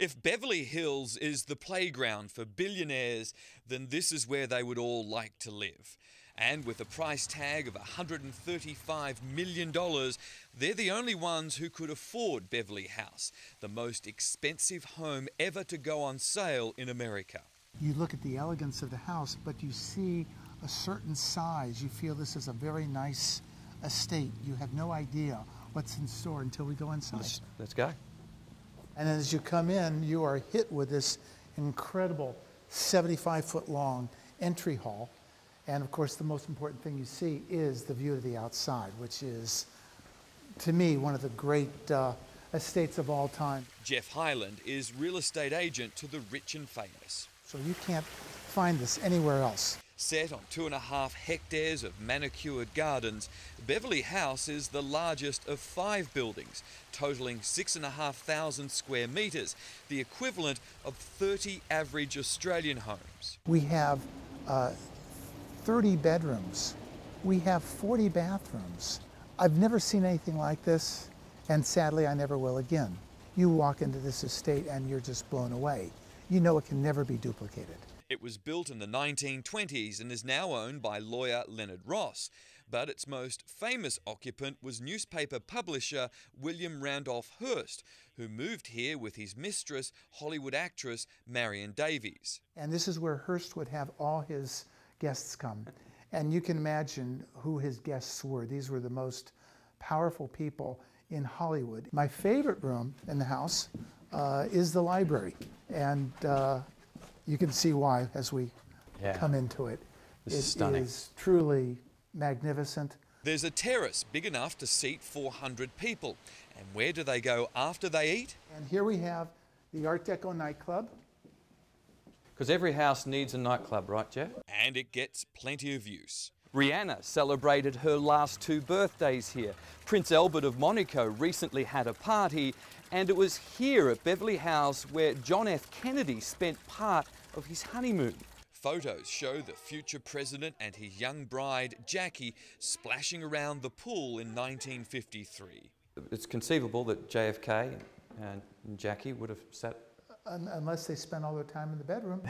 If Beverly Hills is the playground for billionaires, then this is where they would all like to live. And with a price tag of $135 million, they're the only ones who could afford Beverly House, the most expensive home ever to go on sale in America. You look at the elegance of the house, but you see a certain size. You feel this is a very nice estate. You have no idea what's in store until we go inside. Let's go. And as you come in, you are hit with this incredible 75-foot long entry hall. And of course, the most important thing you see is the view to the outside, which is, to me, one of the great estates of all time. Jeff Highland is real estate agent to the rich and famous. So you can't find this anywhere else. Set on 2.5 hectares of manicured gardens, Beverly House is the largest of 5 buildings, totaling 6,500 square metres, the equivalent of 30 average Australian homes. We have 30 bedrooms. We have 40 bathrooms. I've never seen anything like this, and sadly I never will again. You walk into this estate and you're just blown away. You know it can never be duplicated. It was built in the 1920s and is now owned by lawyer Leonard Ross, but its most famous occupant was newspaper publisher William Randolph Hearst, who moved here with his mistress, Hollywood actress Marion Davies. And this is where Hearst would have all his guests come. And you can imagine who his guests were. These were the most powerful people in Hollywood. My favorite room in the house is the library. And you can see why as we come into it. This is stunning. It is truly magnificent. There's a terrace big enough to seat 400 people. And where do they go after they eat? And here we have the Art Deco nightclub. Because every house needs a nightclub, right, Jeff? And it gets plenty of use. Rihanna celebrated her last 2 birthdays here. Prince Albert of Monaco recently had a party, and it was here at Beverly House where John F. Kennedy spent part of his honeymoon. Photos show the future president and his young bride, Jackie, splashing around the pool in 1953. It's conceivable that JFK and Jackie would have sat... Unless they spent all their time in the bedroom.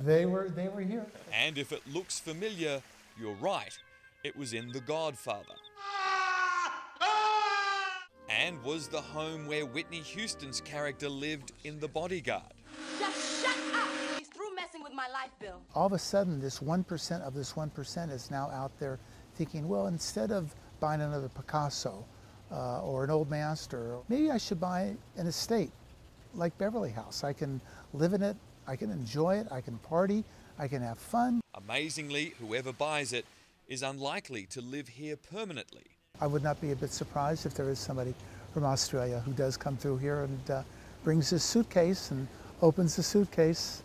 They were here. And if it looks familiar, you're right. It was in The Godfather. And was the home where Whitney Houston's character lived in The Bodyguard. Just shut up! He's through messing with my life bill. All of a sudden, this 1% of this 1% is now out there thinking, well, instead of buying another Picasso or an old master, maybe I should buy an estate like Beverly House. I can live in it, I can enjoy it, I can party, I can have fun. Amazingly, whoever buys it is unlikely to live here permanently. I would not be a bit surprised if there is somebody from Australia who does come through here and brings his suitcase and opens the suitcase,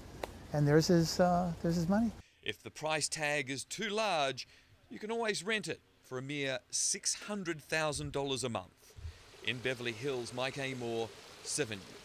and there's his money. If the price tag is too large, you can always rent it for a mere $600,000 a month. In Beverly Hills, Mike Amor, 7 News.